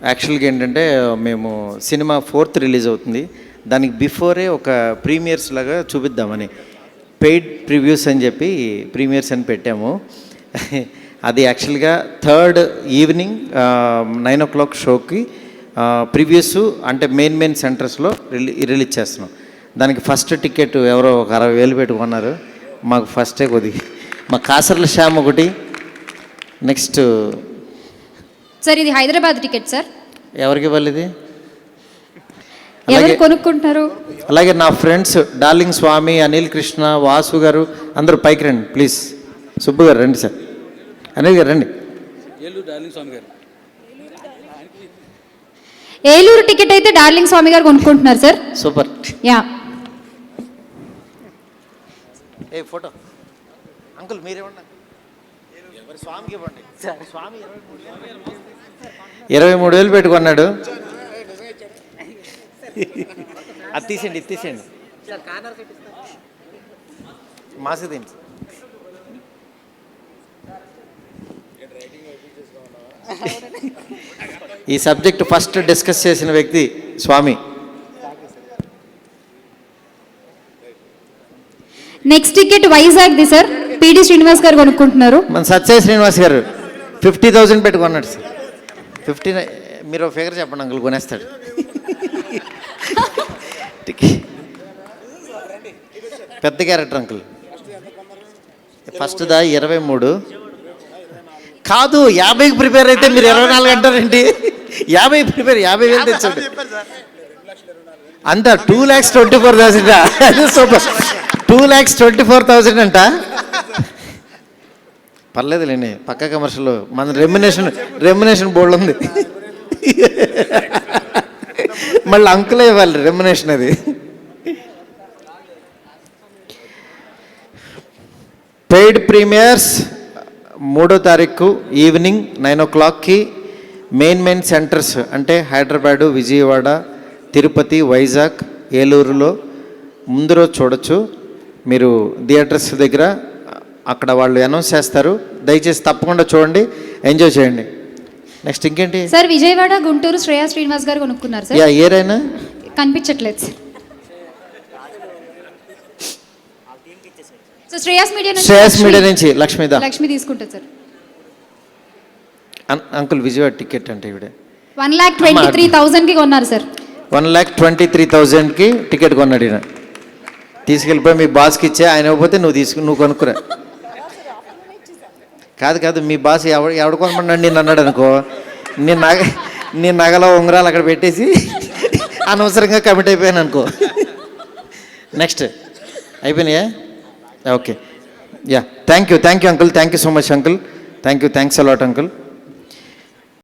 యాక్చువల్గా ఏంటంటే మేము సినిమా 4th రిలీజ్ అవుతుంది, దానికి బిఫోరే ఒక ప్రీమియర్స్ లాగా చూపిద్దామని పెయిడ్ ప్రివ్యూస్ అని చెప్పి ప్రీమియర్స్ అని పెట్టాము. అది యాక్చువల్గా 3rd ఈవినింగ్ 9 o'clock షోకి ప్రివ్యూస్ అంటే మెయిన్ సెంటర్స్లో రిలీజ్ చేస్తున్నాం. దానికి ఫస్ట్ టికెట్ ఎవరో ఒక 60,000 పెట్టుకున్నారు. మాకు ఫస్టే కొద్దిగా మా కాసర్ల శ్యామ్ ఒకటి. నెక్స్ట్ సార్ ఇది హైదరాబాద్ టికెట్ సార్. ఎవరికి ఇవ్వాలి ఇది? ఎవరు కొనుక్కుంటారు? అలాగే నా ఫ్రెండ్స్ డార్లింగ్ స్వామి, అనిల్ కృష్ణ, వాసు గారు అందరూ పైకి రండి ప్లీజ్. సుబ్బు గారు రండి సార్, అనిల్ గారు రండి. ఏలూరు టికెట్ అయితే డార్లింగ్ స్వామి గారు కొనుక్కుంటున్నారు సార్. సూపర్. యా ఏ ఫోటో అంకుల్ మీరేమన్నా స్వామికి ఇవ్వండి. స్వామి 23,000 పెట్టుకున్నాడు. అది తీసేయండి, ఇది తీసేయండి. మాస్క్ తీయండి. ఈ సబ్జెక్ట్ ఫస్ట్ డిస్కస్ చేసిన వ్యక్తి స్వామి. నెక్స్ట్ టికెట్ వైజాగ్ ది సార్, పిడి శ్రీనివాస్ గారు కొనుక్కుంటున్నారు. మన సత్య శ్రీనివాస్ గారు 50,000 పెట్టుకున్నాడు సార్. 50 మీరు ఫిగర్ చెప్పండి అంకుల్, కొనేస్తాడు. పెద్ద క్యారెక్టర్ అంకుల్. ఫస్ట్ దా 23 కాదు, 50కి ప్రిపేర్ అయితే మీరు 24 అంటారేంటి? 50 ప్రిపేర్, 50,000 తెచ్చాడు అంతా. 2,24,000 సూపర్. 2,24,000 అంట. పర్లేదులేండి, పక్క కమర్షియల్ మన రెమ్యునేషన్ బోర్డు ఉంది. మళ్ళీ అంకులే ఇవ్వాలి రెమ్యునేషన్. అది పెయిడ్ ప్రీమియర్స్ 3వ తారీఖు ఈవినింగ్ 9 o'clockకి మెయిన్ సెంటర్స్ అంటే హైదరాబాదు, విజయవాడ, తిరుపతి, వైజాగ్, ఏలూరులో ముందు రోజు చూడొచ్చు. మీరు థియేటర్స్ దగ్గర అక్కడ వాళ్ళు అనౌన్స్ చేస్తారు. దయచేసి తప్పకుండా చూడండి, ఎంజాయ్ చేయండి. నెక్స్ట్ ఇంకేంటి సార్? విజయవాడ, గుంటూరు శ్రేయా శ్రీనివాస్ గారు కొనుక్కున్నారు సార్. ఏరైనా కనిపించట్లేదు సార్. సో శ్రేయాస్ మీడియా నుంచి లక్ష్మి తీసుకుంటారు సార్. అంకుల్ విజయవాడ టికెట్ అంటే ఇవిడే 1,23,000కి కొన్నారు సార్. 1,23,000కి టికెట్ కొన్నాడు ఈయన. తీసుకెళ్ళిపోయి మీ బాస్కి ఇచ్చే, ఆయన ఇవ్వకపోతే నువ్వు కొనుక్కురా. కాదు మీ బాస్ ఎవడు కొనమన్నాడు నేను అన్నాడు అనుకో, నీ నగలో ఉంగరాలు అక్కడ పెట్టేసి అనవసరంగా కమిట్ అయిపోయాను అనుకో. నెక్స్ట్ అయిపోయినాయా? Okay. Yeah thank you uncle, thank you so much uncle, thanks a lot uncle.